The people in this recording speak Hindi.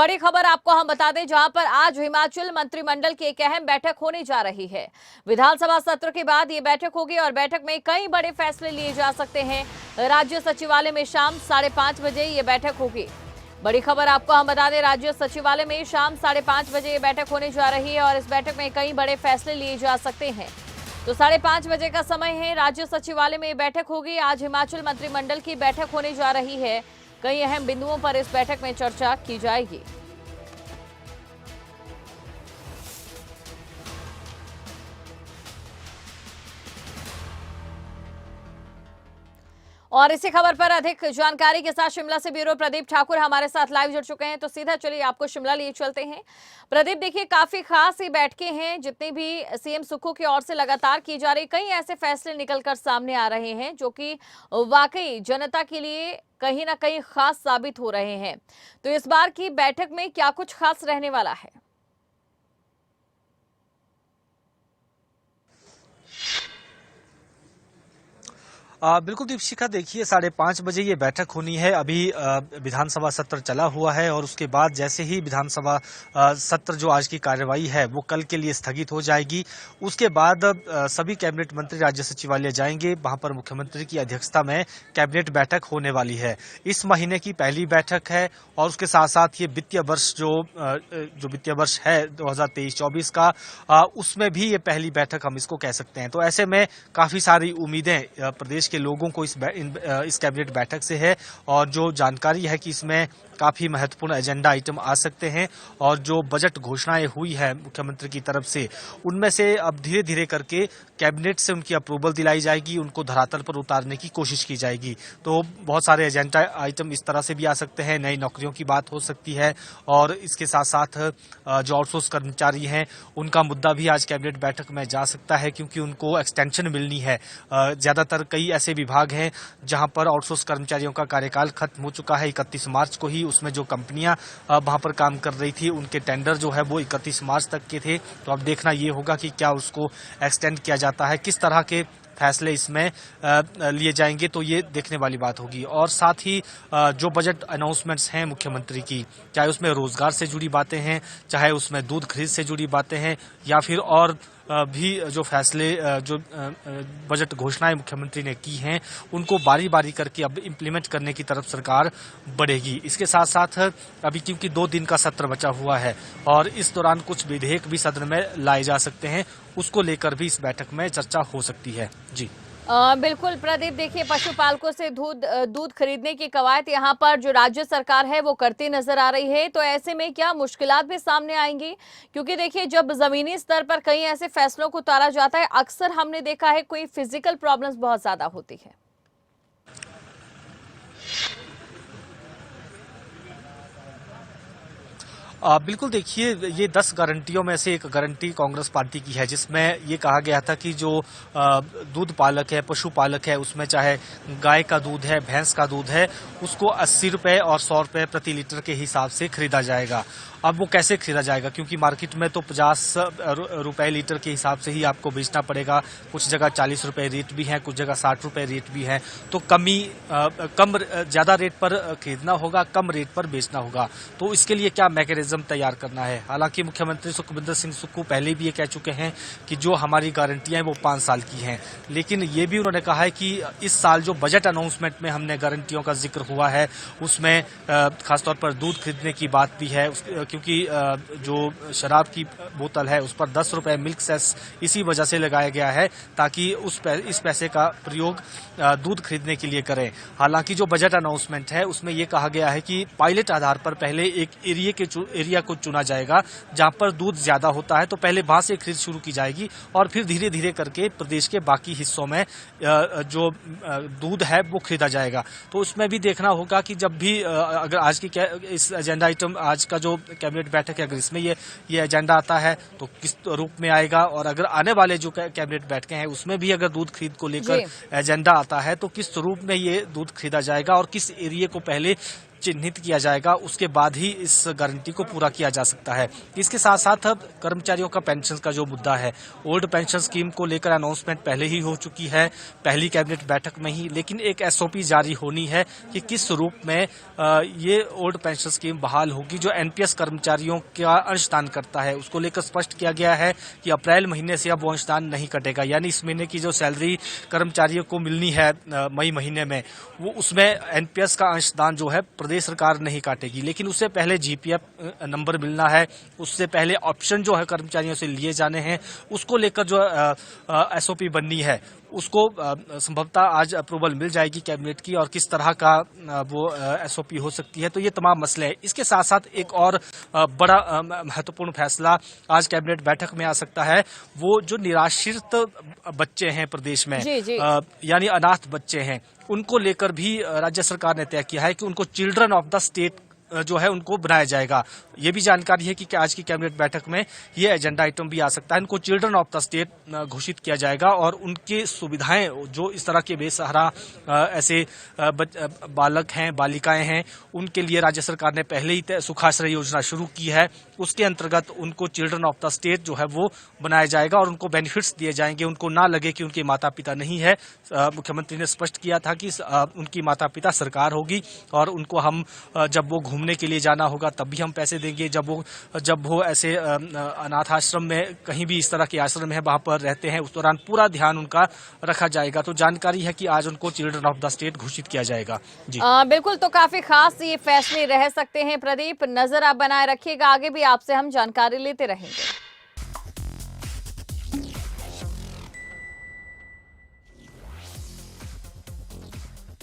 बड़ी खबर आपको हम बता दें, जहां पर आज हिमाचल मंत्रिमंडल की एक अहम बैठक होने जा रही है। विधानसभा सत्र के बाद ये बैठक होगी और बैठक में कई बड़े फैसले लिए जा सकते हैं। राज्य सचिवालय में शाम 5:30 बजे ये बैठक होगी। बड़ी खबर आपको हम बता दें, राज्य सचिवालय में शाम 5:30 बजे ये बैठक होने जा रही है और इस बैठक में कई बड़े फैसले लिए जा सकते हैं। तो 5:30 बजे का समय है, राज्य सचिवालय में ये बैठक होगी। आज हिमाचल मंत्रिमंडल की बैठक होने जा रही है। कई अहम बिंदुओं पर इस बैठक में चर्चा की जाएगी। और इसी खबर पर अधिक जानकारी के साथ शिमला से ब्यूरो प्रदीप ठाकुर हमारे साथ लाइव जुड़ चुके हैं। तो सीधा चलिए आपको शिमला लिए चलते हैं। प्रदीप, देखिए काफी खास ये बैठकें हैं, जितनी भी सीएम सुक्खू की ओर से लगातार की जा रही, कई ऐसे फैसले निकलकर सामने आ रहे हैं जो कि वाकई जनता के लिए कहीं ना कहीं खास साबित हो रहे हैं। तो इस बार की बैठक में क्या कुछ खास रहने वाला है? बिल्कुल दीपशिखा, देखिए 5:30 बजे ये बैठक होनी है। अभी विधानसभा सत्र चला हुआ है और उसके बाद जैसे ही विधानसभा सत्र जो आज की कार्यवाही है वो कल के लिए स्थगित हो जाएगी। उसके बाद सभी कैबिनेट मंत्री राज्य सचिवालय जाएंगे। वहां पर मुख्यमंत्री की अध्यक्षता में कैबिनेट बैठक होने वाली है। इस महीने की पहली बैठक है और उसके साथ साथ ये वित्तीय वर्ष जो वित्तीय वर्ष है 2023-24 का, उसमें भी ये पहली बैठक हम इसको कह सकते हैं। तो ऐसे में काफी सारी उम्मीदें प्रदेश के लोगों को इस कैबिनेट बैठक से है और जो जानकारी है कि इसमें काफी महत्वपूर्ण एजेंडा आइटम आ सकते हैं और जो बजट घोषणाएं हुई है मुख्यमंत्री की तरफ से, उनमें से अब धीरे धीरे करके कैबिनेट से उनकी अप्रूवल दिलाई जाएगी, उनको धरातल पर उतारने की कोशिश की जाएगी। तो बहुत सारे एजेंडा आइटम इस तरह से भी आ सकते हैं, नई नौकरियों की बात हो सकती है और इसके साथ साथ जो आउटसोर्स कर्मचारी हैं उनका मुद्दा भी आज कैबिनेट बैठक में जा सकता है, क्योंकि उनको एक्सटेंशन मिलनी है। ज्यादातर कई ऐसे विभाग हैं जहां पर आउटसोर्स कर्मचारियों का कार्यकाल खत्म हो चुका है 31 मार्च को ही। उसमें जो कंपनियां वहां पर काम कर रही थी उनके टेंडर जो है वो 31 मार्च तक के थे। तो अब देखना ये होगा कि क्या उसको एक्सटेंड किया जाता है, किस तरह के फैसले इसमें लिए जाएंगे, तो ये देखने वाली बात होगी। और साथ ही जो बजट अनाउंसमेंट्स हैं मुख्यमंत्री की, चाहे उसमें रोजगार से जुड़ी बातें हैं, चाहे उसमें दूध खरीद से जुड़ी बातें हैं, या फिर और भी जो फैसले जो बजट घोषणाएं मुख्यमंत्री ने की हैं उनको बारी बारी करके अब इम्प्लीमेंट करने की तरफ सरकार बढ़ेगी। इसके साथ साथ अभी क्योंकि 2 दिन का सत्र बचा हुआ है और इस दौरान कुछ विधेयक भी सदन में लाए जा सकते हैं, उसको लेकर भी इस बैठक में चर्चा हो सकती है। जी बिल्कुल प्रदीप, देखिए पशुपालकों से दूध खरीदने की कवायद यहाँ पर जो राज्य सरकार है वो करती नजर आ रही है। तो ऐसे में क्या मुश्किलात भी सामने आएंगी? क्योंकि देखिए जब जमीनी स्तर पर कई ऐसे फैसलों को उतारा जाता है, अक्सर हमने देखा है कोई फिजिकल प्रॉब्लम्स बहुत ज्यादा होती है। बिल्कुल, देखिए ये 10 गारंटियों में से एक गारंटी कांग्रेस पार्टी की है, जिसमें ये कहा गया था कि जो दूध पालक है, पशुपालक है, उसमें चाहे गाय का दूध है, भैंस का दूध है, उसको 80 रुपए और 100 रुपए प्रति लीटर के हिसाब से खरीदा जाएगा। अब वो कैसे खरीदा जाएगा, क्योंकि मार्केट में तो 50 रुपए लीटर के हिसाब से ही आपको बेचना पड़ेगा। कुछ जगह 40 रुपए रेट भी है, कुछ जगह 60 रुपए रेट भी है। तो कम ज्यादा रेट पर खरीदना होगा, कम रेट पर बेचना होगा। तो इसके लिए क्या मैकेनिज्म तैयार करना है? हालांकि मुख्यमंत्री सुखविंदर सिंह सुक्खू पहले भी ये कह चुके हैं कि जो हमारी गारंटियां हैं वो 5 साल की हैं, लेकिन ये भी उन्होंने कहा है कि इस साल जो बजट अनाउंसमेंट में हमने गारंटियों का जिक्र हुआ है उसमें खासतौर पर दूध खरीदने की बात भी है, क्योंकि जो शराब की बोतल है उस पर 10 रुपए मिल्क सेस इसी वजह से लगाया गया है ताकि इस पैसे का प्रयोग दूध खरीदने के लिए करें। हालांकि जो बजट अनाउंसमेंट है उसमें यह कहा गया है कि पायलट आधार पर पहले एक एरिया को चुना जाएगा जहां पर दूध ज्यादा होता है, तो पहले वहां से खरीद शुरू की जाएगी और फिर धीरे धीरे करके प्रदेश के बाकी हिस्सों में जो दूध है वो खरीदा जाएगा। तो उसमें भी देखना होगा कि जब भी अगर आज की इस एजेंडा आइटम आज का जो कैबिनेट बैठक है, अगर इसमें ये एजेंडा आता है तो किस रूप में आएगा, और अगर आने वाले जो कैबिनेट बैठकें हैं उसमें भी अगर दूध खरीद को लेकर एजेंडा आता है तो किस रूप में ये दूध खरीदा जाएगा और किस एरिया को पहले चिन्हित किया जाएगा, उसके बाद ही इस गारंटी को पूरा किया जा सकता है। इसके साथ साथ अब कर्मचारियों का पेंशन का जो मुद्दा है, ओल्ड पेंशन स्कीम को लेकर अनाउंसमेंट पहले ही हो चुकी है, पहली कैबिनेट बैठक में ही, लेकिन एक एसओपी जारी होनी है कि किस रूप में ये ओल्ड पेंशन स्कीम बहाल होगी। जो एनपीएस कर्मचारियों का अंशदान करता है, उसको लेकर स्पष्ट किया गया है कि अप्रैल महीने से अब वो अंशदान नहीं कटेगा, यानी इस महीने की जो सैलरी कर्मचारियों को मिलनी है मई महीने में, वो उसमें एनपीएस का अंशदान जो है प्रदेश सरकार नहीं काटेगी। लेकिन उससे पहले जीपीएफ नंबर मिलना है, उससे पहले ऑप्शन जो है कर्मचारियों से लिए जाने हैं, उसको लेकर जो एसओपी बननी है, उसको संभवतः आज अप्रूवल मिल जाएगी कैबिनेट की, और किस तरह का वो एसओपी हो सकती है। तो ये तमाम मसले हैं। इसके साथ साथ एक और बड़ा महत्वपूर्ण फैसला आज कैबिनेट बैठक में आ सकता है। वो जो निराश्रित बच्चे हैं प्रदेश में, यानी अनाथ बच्चे हैं, उनको लेकर भी राज्य सरकार ने तय किया है कि उनको चिल्ड्रन ऑफ द स्टेट जो है उनको बनाया जाएगा। ये भी जानकारी है कि आज की कैबिनेट बैठक में ये एजेंडा आइटम भी आ सकता है। इनको चिल्ड्रन ऑफ द स्टेट घोषित किया जाएगा और उनकी सुविधाएं, जो इस तरह के बेसहारा ऐसे बालक हैं, बालिकाएं हैं, उनके लिए राज्य सरकार ने पहले ही सुखाश्रय योजना शुरू की है। उसके अंतर्गत उनको चिल्ड्रन ऑफ द स्टेट जो है वो बनाया जाएगा और उनको बेनिफिट्स दिए जाएंगे। उनको ना लगे कि उनके माता पिता नहीं है। मुख्यमंत्री ने स्पष्ट किया था कि उनकी माता पिता सरकार होगी और उनको हम जब वो घूमने के लिए जाना होगा तब भी हम पैसे देंगे। जब वो ऐसे अनाथ आश्रम में, कहीं भी इस तरह के आश्रम है वहां पर रहते हैं, उस दौरान पूरा ध्यान उनका रखा जाएगा। तो जानकारी है कि आज उनको चिल्ड्रन ऑफ द स्टेट घोषित किया जाएगा। जी बिल्कुल, तो काफी खास ये फैसले रह सकते हैं। प्रदीप, नजर आप बनाए रखिएगा, आगे भी आपसे हम जानकारी लेते रहेंगे।